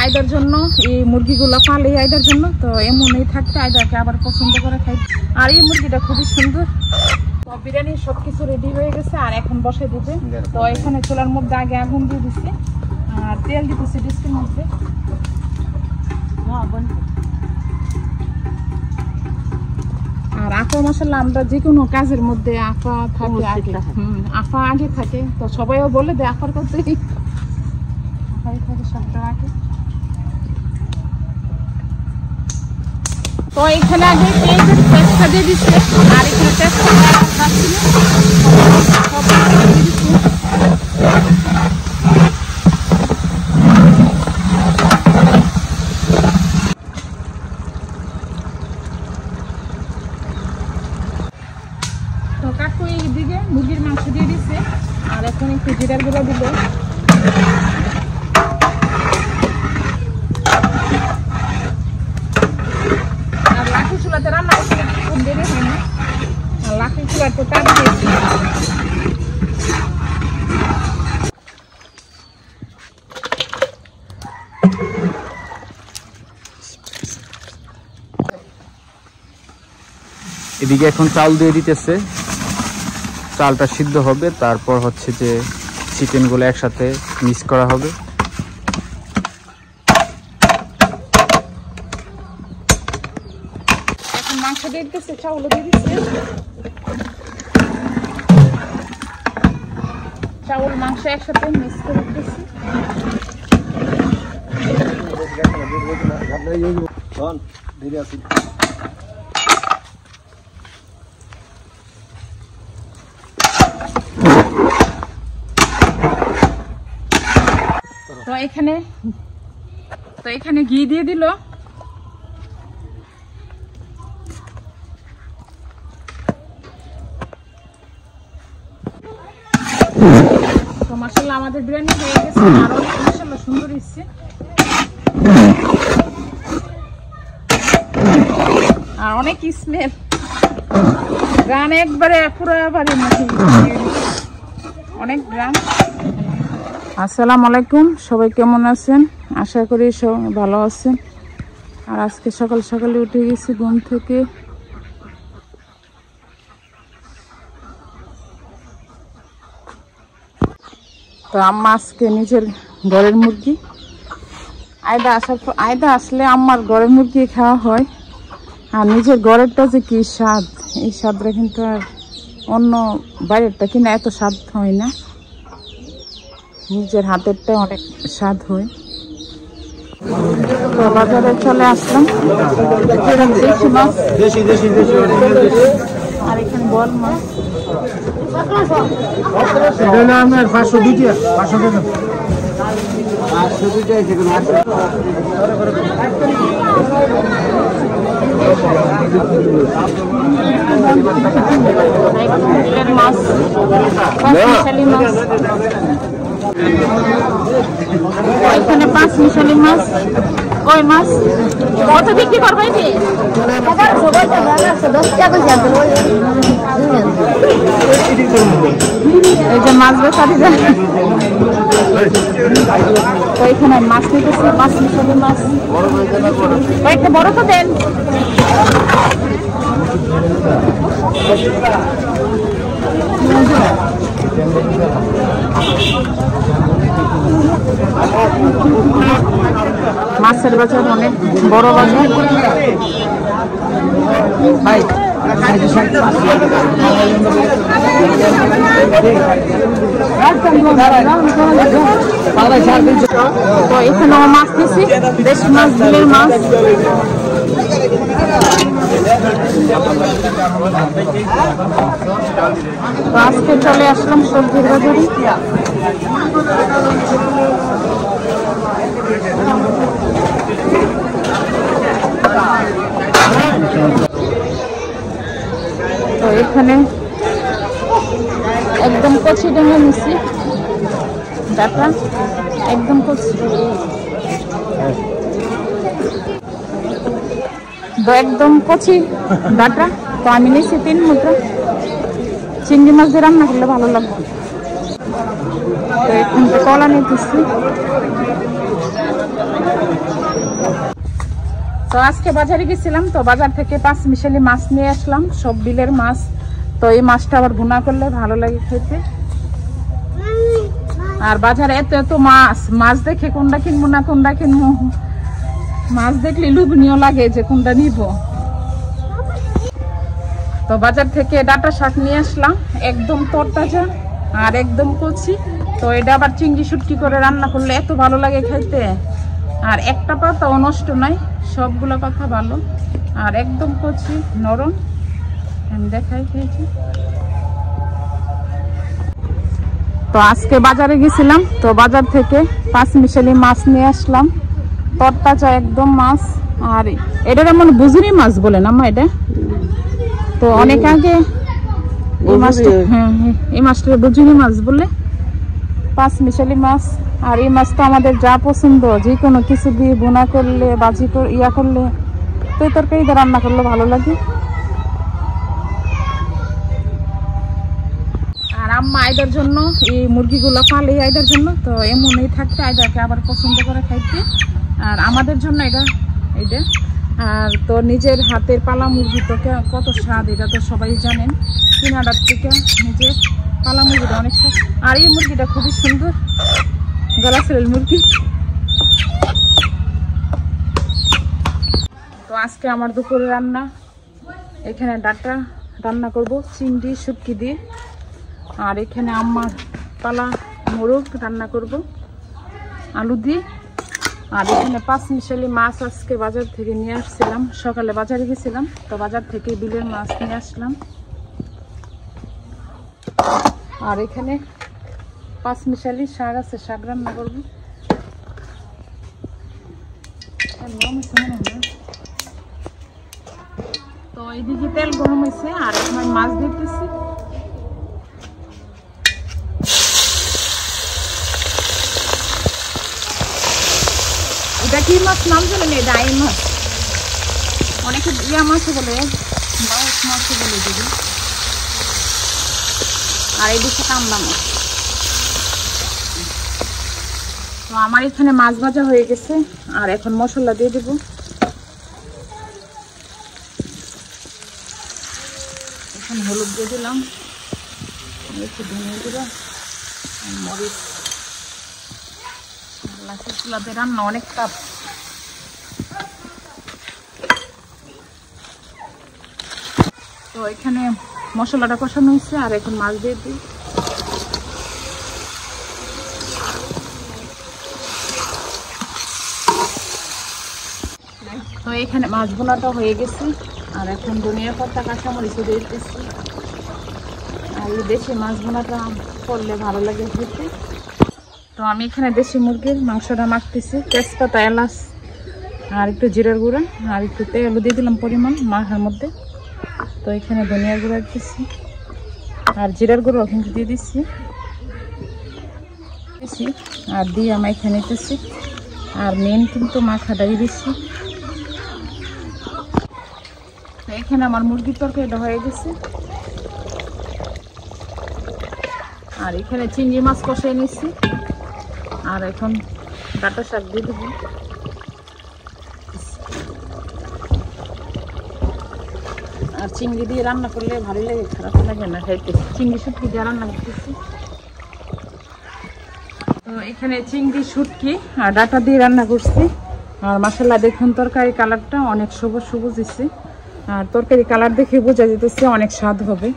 আয়দার জন্য এই মুরগিগুলো পালে আয়দার জন্য, তো এমনই থাকতে আয়দাকে আবার পছন্দ করে খাই। আর এই মুরগিটা খুবই সুন্দর। তো বিরিয়ানি সবকিছু রেডি হয়ে গেছে, আর এখন বসে দিবে। তো এখানে চুলার মধ্যে আগে আগুন দিয়ে দিচ্ছি, আর তেল দিতেছি ডিস্কের মধ্যে। আর আফা মাশাআল্লাহ আমরা যে কোনো কাজের মধ্যে আফা থাকে আগে, আফা আগে থাকে। তো সবাইও বলে দেয় আফার কাছে আফাই থাকে সবটা আগে। তো এখানে আগে পেঁয়াজের পেস্টটা দিয়ে দিচ্ছে, আর এখানে পেস্টটা খাচ্ছিল তো কাকু এইদিকে মুরগির মাংস দিয়ে দিচ্ছে, আর এখন একটু জিরার গুঁড়ো দিল। আর লাঠি চুলাতে রান্না করতে খুব দেরি হয় না, আর লাঠি চুলার তো তাপ দিয়েছি। এদিকে এখন চাল দিয়ে দিতেছে, চালটা সিদ্ধ হবে, তারপর হচ্ছে যে চিকেনগুলো একসাথে মিক্স করা হবে। এখন মাংস দিয়ে দিতেছে, চাউল দিয়ে দিচ্ছে, চাউল মাংস একসাথে মিক্স করে দিতেছি। তো এখানে ঘি দিয়ে দিল। তো মাশাআল্লাহ আমাদের বিরিয়ানি হয়ে গেছে, আর অনেক মাশাআল্লাহ সুন্দর হয়েছে। আর অনেক স্মেল, গ্রাম একবারে পুরো বাড়ির মধ্যে, অনেক গ্রাম। আসসালামু আলাইকুম, সবাই কেমন আছেন? আশা করি সবাই ভালো আছেন। আর আজকে সকাল সকালে উঠে গেছি ঘুম থেকে। তো আম্মা আজকে নিজের ঘরের মুরগি, আয়দা আসলে আম্মার ঘরের মুরগি খাওয়া হয়। আর নিজের ঘরেরটা যে কি স্বাদ, এই স্বাদটা কিন্তু আর অন্য বাইরেরটা কিনা এত স্বাদ হয় না, নিজের হাতেরটা অনেক স্বাদ হয়। তো বাজারে চলে আসলাম, দেশি মাছ, আর এখানে বল মাছ। মাছ, এখানে 5 মিশালি মাছ, কই মাছ কত বিক্রি করবেন? এই যে মাছ বেচা দিবে। তো এখানে মাছ নিতেছি, 5 মিশালি মাছ, কয়েকটা বড় তো দেন। মাছের বাজার অনেক বড় বাজার। তো এখানে মাছ নিচ্ছি, দেশি মাছ, বিলের মাছ। তো আজকে চলে আসলাম সবজির বাজারে। তো এখানে একদম কচি ডাঙা নিচ্ছি, ডাটা একদম কচি, একদম কচি ডাটা। তো আমি নিচ্ছি 3 মুঠো, চিংড়ি মাছ দিয়ে রান্না করলে ভালো লাগবে। তো এখন কলা নিতেছি, তো আজকে বাজারে গেছিলাম, তো বাজার থেকে 5 মিশালি মাছ নিয়ে আসলাম, সব বিলের মাছ। তো এই মাছটা আবার ভুনা করলে ভালো লাগে খেতে। আর বাজারে এত এত মাছ দেখে কোনটা কিনবো না কোনটা কিনবো, মাছ দেখলে লোভনীয় লাগে যে কোনটা নিব। তো বাজার থেকে ডাঁটা শাক নিয়ে আসলাম, একদম তরতাজা আর একদম কচি। তো এটা আবার চিংড়ি শুটকি করে রান্না করলে এত ভালো লাগে খাইতে। আর একটা পাতাও নষ্ট নাই, সবগুলো পাতা ভালো আর একদম কচি নরম। আমি দেখাই খেয়েছি। তো আজকে বাজারে গেছিলাম, তো বাজার থেকে 5 মিশালি মাছ নিয়ে আসলাম, তরতাজা একদম মাছ। আর এটার এমন বুঝুনি মাছ বলে না মা এটা। তো অনেক আগে এই মাছটা, হ্যাঁ এই মাছটা বুঝুনি মাছ বলে, 5 মিশালি মাছ। আর এই মাছটা আমাদের যা পছন্দ, যে কোনো কিছু দিয়ে বোনা করলে, বাজি ইয়া করলে, তো তরকারি দিয়ে রান্না করলে ভালো লাগে। আর আম্মা আইদার জন্য এই মুরগিগুলো পালে আইদার জন্য, তো এমনই থাকতে আইদাকে আবার পছন্দ করে খাইতে। আর আমাদের জন্য এটা। আর তো নিজের হাতের পালা মুরগি তো কত স্বাদ, এটা তো সবাই জানেন। কিনাডার থেকে নিজের পালা মুরগিটা অনেক স্বাদ। আর এই মুরগিটা খুবই সুন্দর, গলা ফেলের মুরগি। তো আজকে আমার দুপুরে রান্না, এখানে ডাঁটা রান্না করব চিংড়ি শুটকি দিয়ে। আর এখানে আম্মার পালা মোরগ রান্না করব আলু দিয়ে। আর এখানে 5 মিশালি মাছ আজকে বাজার থেকে নিয়ে আসছিলাম, সকালে বাজারে গেছিলাম, তো বাজার থেকে বিলের মাছ নিয়ে আসলাম। আর এখানে 5 মিশালি শাক আছে, শাক রান্না করবো। তো এইদিকে তেল গরম হয়েছে, আর এখন মাছ দিতেছি। এটা কি মাছ নাম জানেন? এটা আই মাছ, অনেকে ইয়া মাছ বলে, বাউস মাছ বলে দিদি। আর এদিকে কামলা মাছ। তো আমার এখানে মাছ ভাজা হয়ে গেছে, আর এখন মশলা দিয়ে দেব। এখন হলুদ দিয়ে দিলাম, একটু ধনিয়া গুঁড়ো, মরিচ। চুলাতে রান্না অনেক তাপ। তো এখানে মশলাটা কষানো হয়েছে, আর এখন মাছ দিয়ে দিই। তো এখানে মাছ বোনাটা হয়ে গেছে, আর এখন ধনিয়া পাতা কাঁচামরিচ দিয়ে দিতেছি। আর এই দেশি মাছ বোনাটা করলে ভালো লাগে খেতে। তো আমি এখানে দেশি মুরগির মাংসটা মাখতেছি, তেজপাতা, এলাচ আর একটু জিরার গুঁড়া আর একটু তেল দিয়ে দিলাম পরিমাণ মাখার মধ্যে। তো এখানে ধনিয়ার গুঁড়া দিচ্ছি আর জিরার গুঁড়ো কিন্তু দিয়ে দিচ্ছি, আর দিয়ে আমি এখানে নিতেছি। আর মেন কিন্তু মাখাটাই দিচ্ছি। তো এখানে আমার মুরগির তরকারিটা হয়ে গেছে। আর এখানে চিংড়ি মাছ কষাই নিচ্ছি, আর এখন ডাঁটা শাক দিয়ে দেবো। আর চিংড়ি দিয়ে রান্না করলে ভালো লাগে, খারাপ লাগে না খাইতে। চিংড়ি শুটকি দিয়ে রান্না করতেছি। তো এখানে চিংড়ি শুটকি আর ডাঁটা দিয়ে রান্না করছি। আর মশলা দেখুন, তরকারি কালারটা অনেক সবুজ সবুজ দিচ্ছে। আর তরকারি কালার দেখে বোঝা যেতেছে অনেক স্বাদ হবে।